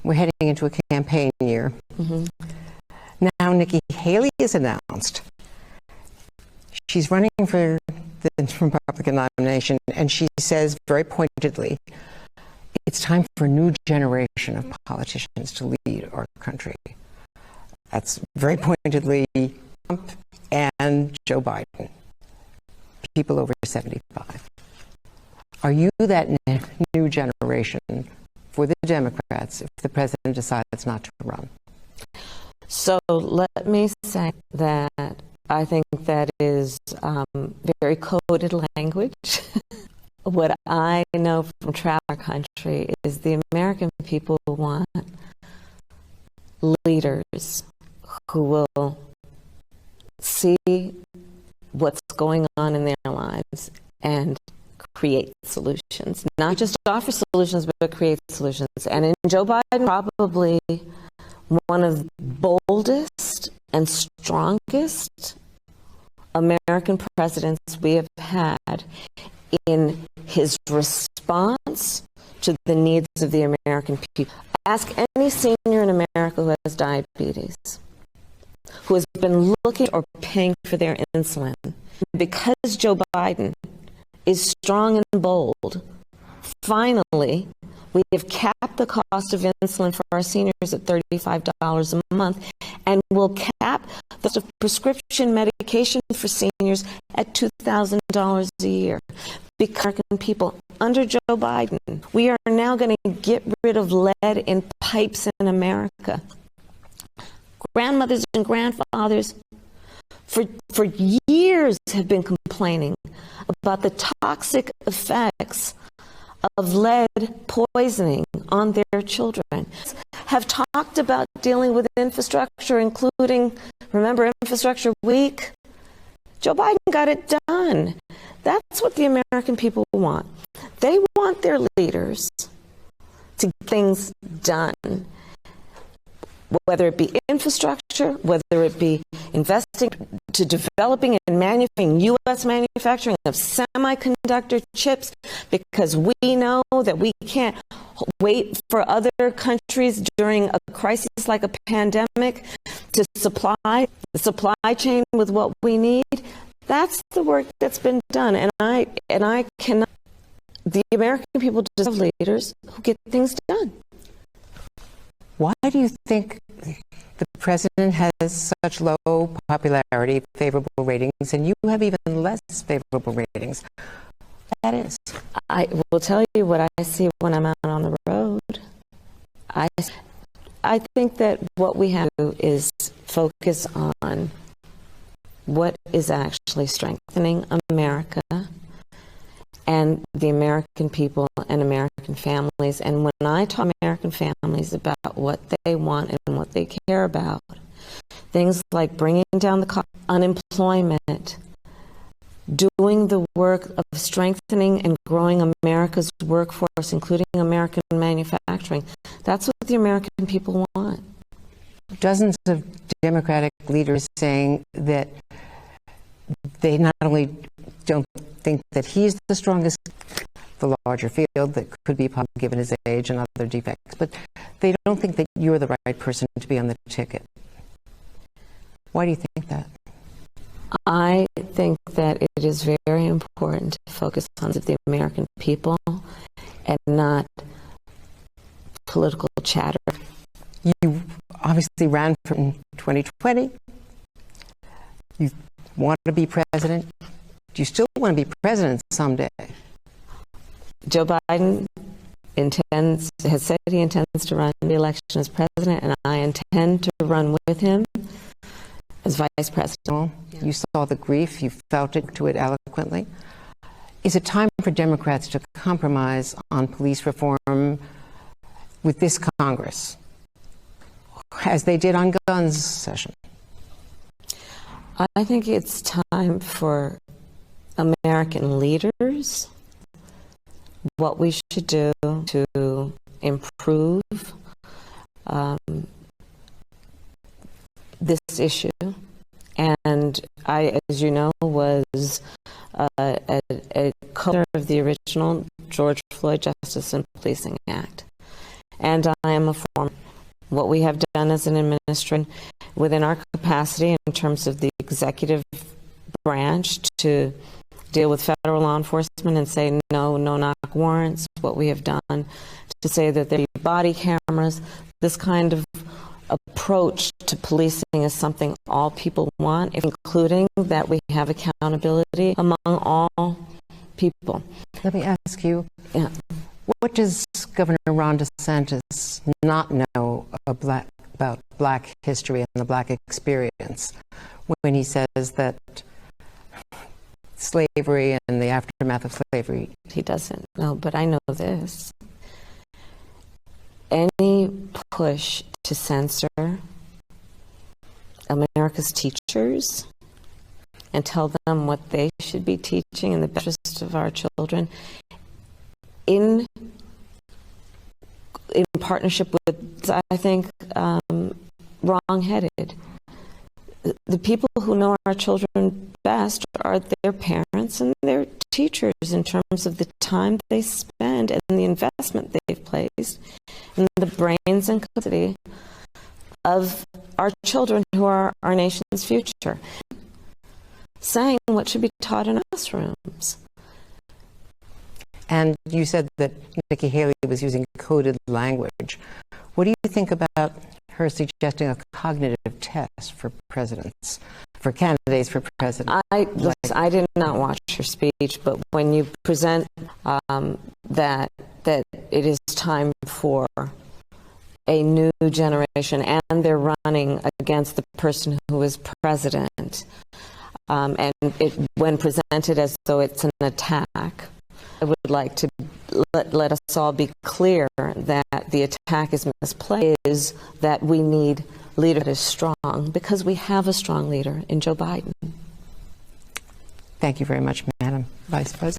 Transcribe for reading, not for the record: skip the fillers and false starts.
We're heading into a campaign year. Mm-hmm. Now Nikki Haley is announced. She's running for the Republican nomination, and she says very pointedly, it's time for a new generation of politicians to lead our country. That's very pointedly Trump and Joe Biden, people over 75. Are you that new generation for the Democrats if the president decides not to run? So let me say that I think that is very coded language. What I know from traveling our country is the American people want leaders who will see what's going on in their lives and create solutions. Not just offer solutions, but create solutions. And in Joe Biden, probably one of the boldest and strongest American presidents we have had in his response to the needs of the American people. Ask any senior in America who has diabetes, who has been looking or paying for their insulin. Because Joe Biden is strong and bold, finally, we have capped the cost of insulin for our seniors at $35 a month, and will cap the cost of prescription medication for seniors at $2,000 a year. Because American people, under Joe Biden, we are now going to get rid of lead in pipes in America. Grandmothers and grandfathers for years have been complaining about the toxic effects of lead poisoning on their children, have talked about dealing with infrastructure, including, remember, Infrastructure Week? Joe Biden got it done. That's what the American people want. They want their leaders to get things done, whether it be infrastructure, whether it be investing to developing and manufacturing, U.S. manufacturing of semiconductor chips, because we know that we can't wait for other countries during a crisis like a pandemic to supply the supply chain with what we need. That's the work that's been done, and I cannot. The American people deserve leaders who get things done. Why do you think the president has such low popularity, favorable ratings, and you have even less favorable ratings? That is. I will tell you what I see when I'm out on the road. I think that what we have to do is focus on what is actually strengthening America and the American people and American families. And when I talk to American families about what they want and what they care about, things like bringing down the cost of unemployment, doing the work of strengthening and growing America's workforce, including American manufacturing, that's what the American people want. Dozens of Democratic leaders saying that they not only don't think that he's the strongest, the larger field that could be possible given his age and other defects, but they don't think that you're the right person to be on the ticket. Why do you think that? I think that it is very important to focus on the American people and not political chatter. You obviously ran for 2020. You want to be president. Do you still want to be president someday? Joe Biden has said he intends to run the election as president, and I intend to run with him as vice president. You saw the grief, you felt it to it eloquently. Is it time for Democrats to compromise on police reform with this Congress, as they did on guns session? I think it's time for American leaders, what we should do to improve this issue. And I, as you know, was a co-author of the original George Floyd Justice and Policing Act. and I am a former. What we have done as an administration within our capacity in terms of the executive branch to deal with federal law enforcement and say no knock warrants, what we have done to say that there be body cameras, this kind of approach to policing is something all people want, including that we have accountability among all people. Let me ask you, Yeah. what does Governor Ron DeSantis not know about Black history and the Black experience when he says that slavery and the aftermath of slavery? He doesn't know, but I know this. Any push to censor America's teachers and tell them what they should be teaching in the best interest of our children in partnership with, I think, wrong-headed. The people who know our children best are their parents and their teachers in terms of the time they spend and the investment they've placed in the brains and capacity of our children who are our nation's future. Saying what should be taught in classrooms. And you said that Nikki Haley was using coded language. What do you think about her suggesting a cognitive test for presidents, for candidates for president? I did not watch her speech, but when you present that it is time for a new generation and they're running against the person who is president, and when presented as though it's an attack, I would like to let us all be clear that the attack is misplaced, is that we need leader that is strong, because we have a strong leader in Joe Biden. Thank you very much, Madam Vice President.